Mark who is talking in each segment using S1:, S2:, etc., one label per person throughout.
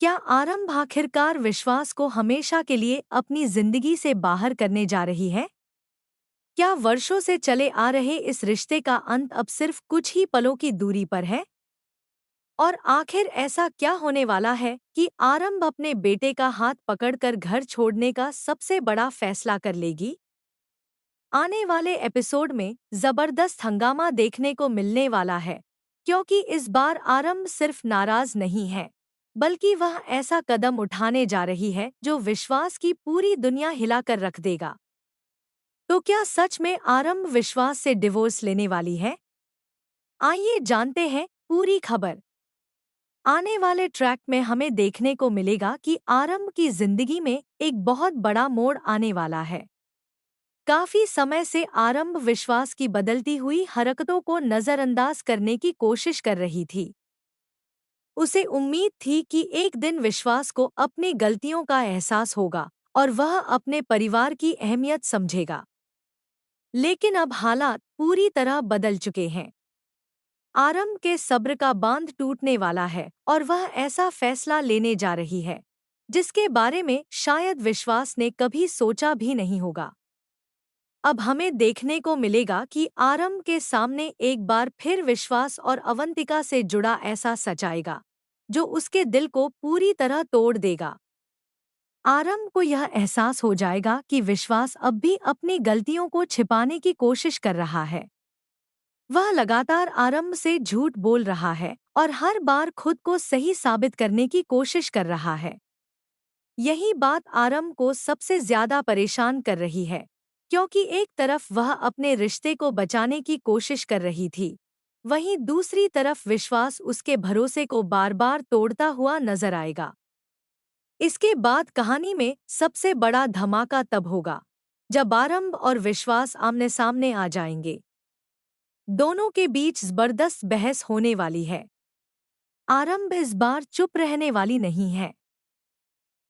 S1: क्या आरंभ आखिरकार विश्वास को हमेशा के लिए अपनी जिंदगी से बाहर करने जा रही है? क्या वर्षों से चले आ रहे इस रिश्ते का अंत अब सिर्फ कुछ ही पलों की दूरी पर है? और आखिर ऐसा क्या होने वाला है कि आरंभ अपने बेटे का हाथ पकड़कर घर छोड़ने का सबसे बड़ा फैसला कर लेगी? आने वाले एपिसोड में जबरदस्त हंगामा देखने को मिलने वाला है, क्योंकि इस बार आरंभ सिर्फ नाराज नहीं है, बल्कि वह ऐसा कदम उठाने जा रही है जो विश्वास की पूरी दुनिया हिलाकर रख देगा। तो क्या सच में आरंभ विश्वास से डिवोर्स लेने वाली है? आइए जानते हैं पूरी खबर। आने वाले ट्रैक में हमें देखने को मिलेगा कि आरंभ की जिंदगी में एक बहुत बड़ा मोड़ आने वाला है। काफी समय से आरंभ विश्वास की बदलती हुई हरकतों को नजरअंदाज करने की कोशिश कर रही थी। उसे उम्मीद थी कि एक दिन विश्वास को अपनी गलतियों का एहसास होगा और वह अपने परिवार की अहमियत समझेगा। लेकिन अब हालात पूरी तरह बदल चुके हैं। आरंभ के सब्र का बांध टूटने वाला है और वह ऐसा फैसला लेने जा रही है जिसके बारे में शायद विश्वास ने कभी सोचा भी नहीं होगा। अब हमें देखने को मिलेगा कि आरंभ के सामने एक बार फिर विश्वास और अवंतिका से जुड़ा ऐसा सच आएगा जो उसके दिल को पूरी तरह तोड़ देगा। आरंभ को यह एहसास हो जाएगा कि विश्वास अब भी अपनी गलतियों को छिपाने की कोशिश कर रहा है। वह लगातार आरंभ से झूठ बोल रहा है और हर बार खुद को सही साबित करने की कोशिश कर रहा है। यही बात आरंभ को सबसे ज्यादा परेशान कर रही है, क्योंकि एक तरफ वह अपने रिश्ते को बचाने की कोशिश कर रही थी, वहीं दूसरी तरफ विश्वास उसके भरोसे को बार बार तोड़ता हुआ नजर आएगा। इसके बाद कहानी में सबसे बड़ा धमाका तब होगा जब आरंभ और विश्वास आमने सामने आ जाएंगे। दोनों के बीच जबरदस्त बहस होने वाली है। आरंभ इस बार चुप रहने वाली नहीं है।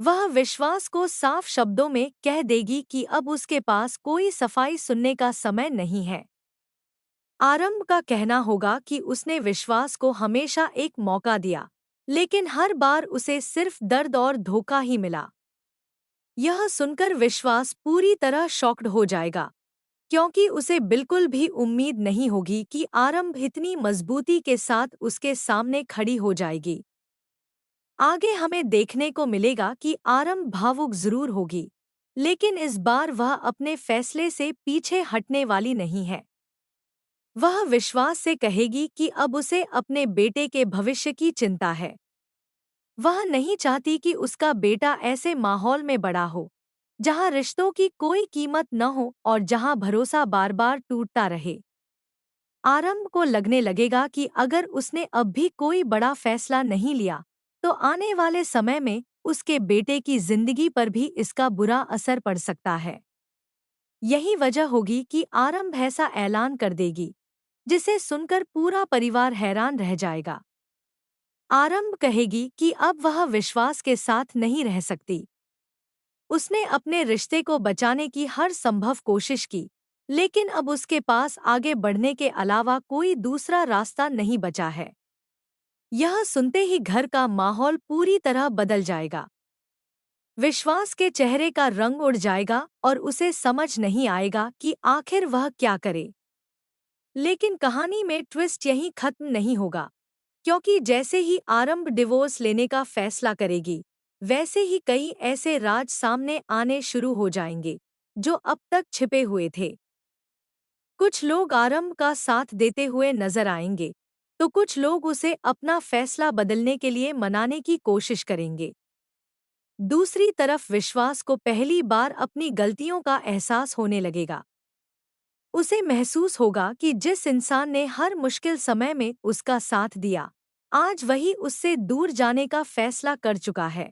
S1: वह विश्वास को साफ शब्दों में कह देगी कि अब उसके पास कोई सफाई सुनने का समय नहीं है। आरंभ का कहना होगा कि उसने विश्वास को हमेशा एक मौका दिया, लेकिन हर बार उसे सिर्फ दर्द और धोखा ही मिला। यह सुनकर विश्वास पूरी तरह शॉक्ड हो जाएगा, क्योंकि उसे बिल्कुल भी उम्मीद नहीं होगी कि आरंभ इतनी मजबूती के साथ उसके सामने खड़ी हो जाएगी। आगे हमें देखने को मिलेगा कि आरंभ भावुक जरूर होगी, लेकिन इस बार वह अपने फैसले से पीछे हटने वाली नहीं है। वह विश्वास से कहेगी कि अब उसे अपने बेटे के भविष्य की चिंता है। वह नहीं चाहती कि उसका बेटा ऐसे माहौल में बड़ा हो जहां रिश्तों की कोई कीमत न हो और जहां भरोसा बार बार टूटता रहे। आरंभ को लगने लगेगा कि अगर उसने अब भी कोई बड़ा फैसला नहीं लिया, तो आने वाले समय में उसके बेटे की जिंदगी पर भी इसका बुरा असर पड़ सकता है। यही वजह होगी कि आरंभ ऐसा ऐलान कर देगी जिसे सुनकर पूरा परिवार हैरान रह जाएगा। आरंभ कहेगी कि अब वह विश्वास के साथ नहीं रह सकती। उसने अपने रिश्ते को बचाने की हर संभव कोशिश की, लेकिन अब उसके पास आगे बढ़ने के अलावा कोई दूसरा रास्ता नहीं बचा है। यह सुनते ही घर का माहौल पूरी तरह बदल जाएगा। विश्वास के चेहरे का रंग उड़ जाएगा और उसे समझ नहीं आएगा कि आखिर वह क्या करे। लेकिन कहानी में ट्विस्ट यहीं खत्म नहीं होगा, क्योंकि जैसे ही आरंभ डिवोर्स लेने का फैसला करेगी, वैसे ही कई ऐसे राज सामने आने शुरू हो जाएंगे जो अब तक छिपे हुए थे। कुछ लोग आरंभ का साथ देते हुए नजर आएंगे, तो कुछ लोग उसे अपना फैसला बदलने के लिए मनाने की कोशिश करेंगे। दूसरी तरफ विश्वास को पहली बार अपनी गलतियों का एहसास होने लगेगा। उसे महसूस होगा कि जिस इंसान ने हर मुश्किल समय में उसका साथ दिया, आज वही उससे दूर जाने का फैसला कर चुका है।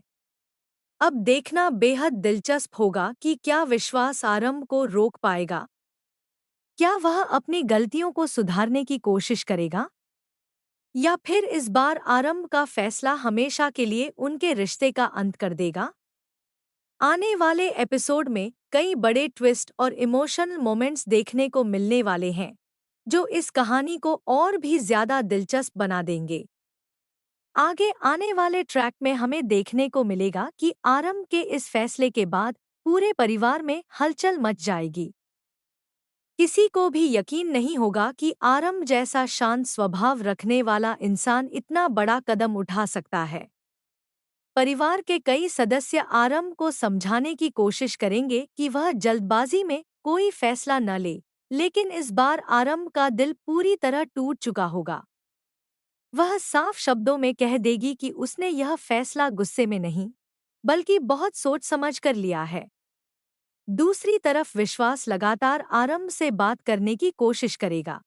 S1: अब देखना बेहद दिलचस्प होगा कि क्या विश्वास आरंभ को रोक पाएगा। क्या वह अपनी गलतियों को सुधारने की कोशिश करेगा, या फिर इस बार आरंभ का फैसला हमेशा के लिए उनके रिश्ते का अंत कर देगा। आने वाले एपिसोड में कई बड़े ट्विस्ट और इमोशनल मोमेंट्स देखने को मिलने वाले हैं, जो इस कहानी को और भी ज्यादा दिलचस्प बना देंगे। आगे आने वाले ट्रैक में हमें देखने को मिलेगा कि आरंभ के इस फैसले के बाद पूरे परिवार में हलचल मच जाएगी। किसी को भी यकीन नहीं होगा कि आरंभ जैसा शांत स्वभाव रखने वाला इंसान इतना बड़ा कदम उठा सकता है। परिवार के कई सदस्य आरंभ को समझाने की कोशिश करेंगे कि वह जल्दबाजी में कोई फैसला न ले, लेकिन इस बार आरंभ का दिल पूरी तरह टूट चुका होगा। वह साफ शब्दों में कह देगी कि उसने यह फैसला गुस्से में नहीं, बल्कि बहुत सोच समझ कर लिया है। दूसरी तरफ विश्वास लगातार आरंभ से बात करने की कोशिश करेगा।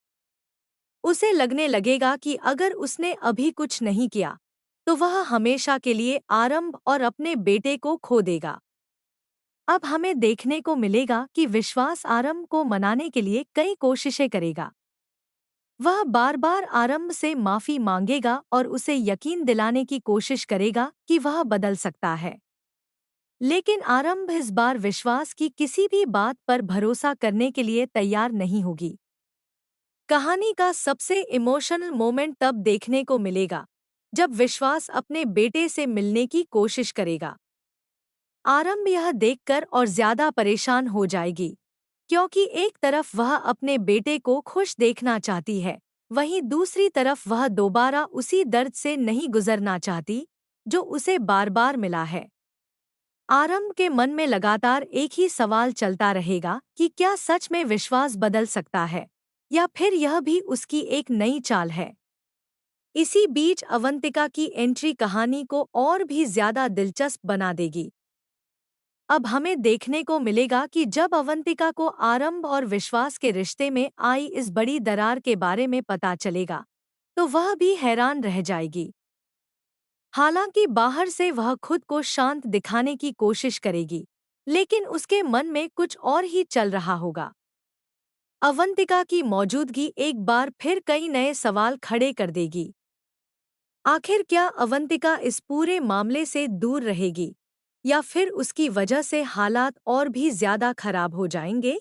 S1: उसे लगने लगेगा कि अगर उसने अभी कुछ नहीं किया, तो वह हमेशा के लिए आरंभ और अपने बेटे को खो देगा। अब हमें देखने को मिलेगा कि विश्वास आरंभ को मनाने के लिए कई कोशिशें करेगा। वह बार बार आरंभ से माफी मांगेगा और उसे यकीन दिलाने की कोशिश करेगा कि वह बदल सकता है। लेकिन आरंभ इस बार विश्वास की किसी भी बात पर भरोसा करने के लिए तैयार नहीं होगी। कहानी का सबसे इमोशनल मोमेंट तब देखने को मिलेगा जब विश्वास अपने बेटे से मिलने की कोशिश करेगा। आरंभ यह देखकर और ज्यादा परेशान हो जाएगी, क्योंकि एक तरफ वह अपने बेटे को खुश देखना चाहती है, वहीं दूसरी तरफ वह दोबारा उसी दर्द से नहीं गुजरना चाहती जो उसे बार बार मिला है। आरंभ के मन में लगातार एक ही सवाल चलता रहेगा कि क्या सच में विश्वास बदल सकता है, या फिर यह भी उसकी एक नई चाल है। इसी बीच अवंतिका की एंट्री कहानी को और भी ज्यादा दिलचस्प बना देगी। अब हमें देखने को मिलेगा कि जब अवंतिका को आरंभ और विश्वास के रिश्ते में आई इस बड़ी दरार के बारे में पता चलेगा, तो वह भी हैरान रह जाएगी। हालांकि बाहर से वह खुद को शांत दिखाने की कोशिश करेगी, लेकिन उसके मन में कुछ और ही चल रहा होगा। अवंतिका की मौजूदगी एक बार फिर कई नए सवाल खड़े कर देगी। आखिर क्या अवंतिका इस पूरे मामले से दूर रहेगी, या फिर उसकी वजह से हालात और भी ज्यादा खराब हो जाएंगे?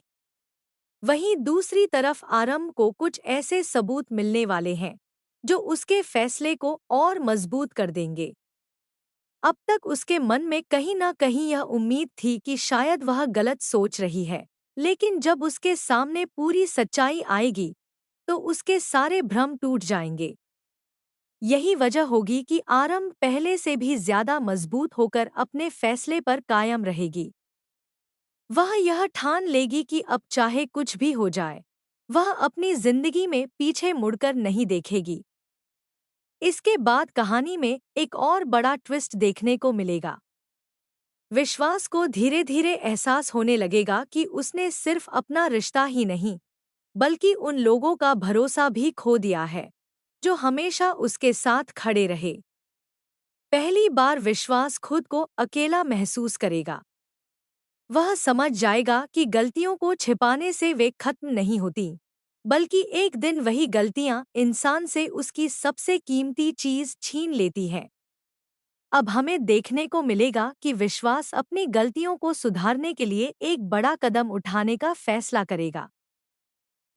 S1: वहीं दूसरी तरफ आरंभ को कुछ ऐसे सबूत मिलने वाले हैं जो उसके फैसले को और मजबूत कर देंगे। अब तक उसके मन में कहीं ना कहीं यह उम्मीद थी कि शायद वह गलत सोच रही है, लेकिन जब उसके सामने पूरी सच्चाई आएगी, तो उसके सारे भ्रम टूट जाएंगे। यही वजह होगी कि आरंभ पहले से भी ज्यादा मजबूत होकर अपने फैसले पर कायम रहेगी। वह यह ठान लेगी कि अब चाहे कुछ भी हो जाए, वह अपनी जिंदगी में पीछे मुड़कर नहीं देखेगी। इसके बाद कहानी में एक और बड़ा ट्विस्ट देखने को मिलेगा। विश्वास को धीरे धीरे एहसास होने लगेगा कि उसने सिर्फ अपना रिश्ता ही नहीं, बल्कि उन लोगों का भरोसा भी खो दिया है जो हमेशा उसके साथ खड़े रहे। पहली बार विश्वास खुद को अकेला महसूस करेगा। वह समझ जाएगा कि गलतियों को छिपाने से वे खत्म नहीं होती, बल्कि एक दिन वही गलतियां इंसान से उसकी सबसे कीमती चीज छीन लेती हैं। अब हमें देखने को मिलेगा कि विश्वास अपनी गलतियों को सुधारने के लिए एक बड़ा कदम उठाने का फैसला करेगा।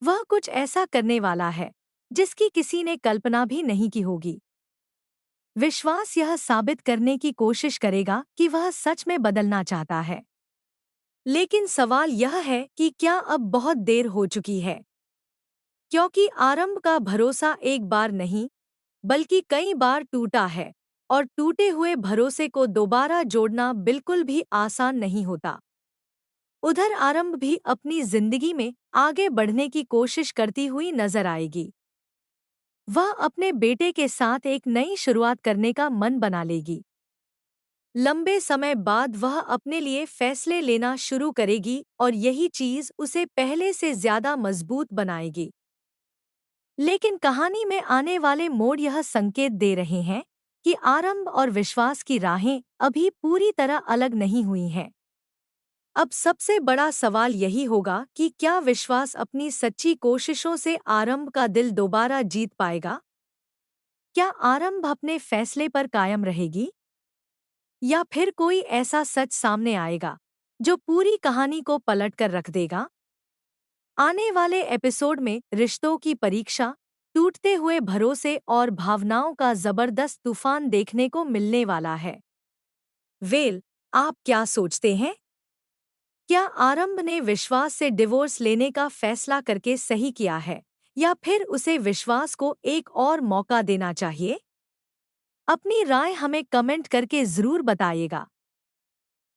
S1: वह कुछ ऐसा करने वाला है जिसकी किसी ने कल्पना भी नहीं की होगी। विश्वास यह साबित करने की कोशिश करेगा कि वह सच में बदलना चाहता है। लेकिन सवाल यह है कि क्या अब बहुत देर हो चुकी है? क्योंकि आरंभ का भरोसा एक बार नहीं, बल्कि कई बार टूटा है, और टूटे हुए भरोसे को दोबारा जोड़ना बिल्कुल भी आसान नहीं होता। उधर आरंभ भी अपनी जिंदगी में आगे बढ़ने की कोशिश करती हुई नजर आएगी। वह अपने बेटे के साथ एक नई शुरुआत करने का मन बना लेगी। लंबे समय बाद वह अपने लिए फैसले लेना शुरू करेगी, और यही चीज उसे पहले से ज्यादा मजबूत बनाएगी। लेकिन कहानी में आने वाले मोड़ यह संकेत दे रहे हैं कि आरंभ और विश्वास की राहें अभी पूरी तरह अलग नहीं हुई हैं। अब सबसे बड़ा सवाल यही होगा कि क्या विश्वास अपनी सच्ची कोशिशों से आरंभ का दिल दोबारा जीत पाएगा? क्या आरंभ अपने फैसले पर कायम रहेगी, या फिर कोई ऐसा सच सामने आएगा जो पूरी कहानी को पलट कर रख देगा? आने वाले एपिसोड में रिश्तों की परीक्षा टूटते हुए भरोसे और भावनाओं का जबरदस्त तूफान देखने को मिलने वाला है। वेल, आप क्या सोचते हैं? क्या आरंभ ने विश्वास से डिवोर्स लेने का फैसला करके सही किया है, या फिर उसे विश्वास को एक और मौका देना चाहिए? अपनी राय हमें कमेंट करके ज़रूर बताइएगा।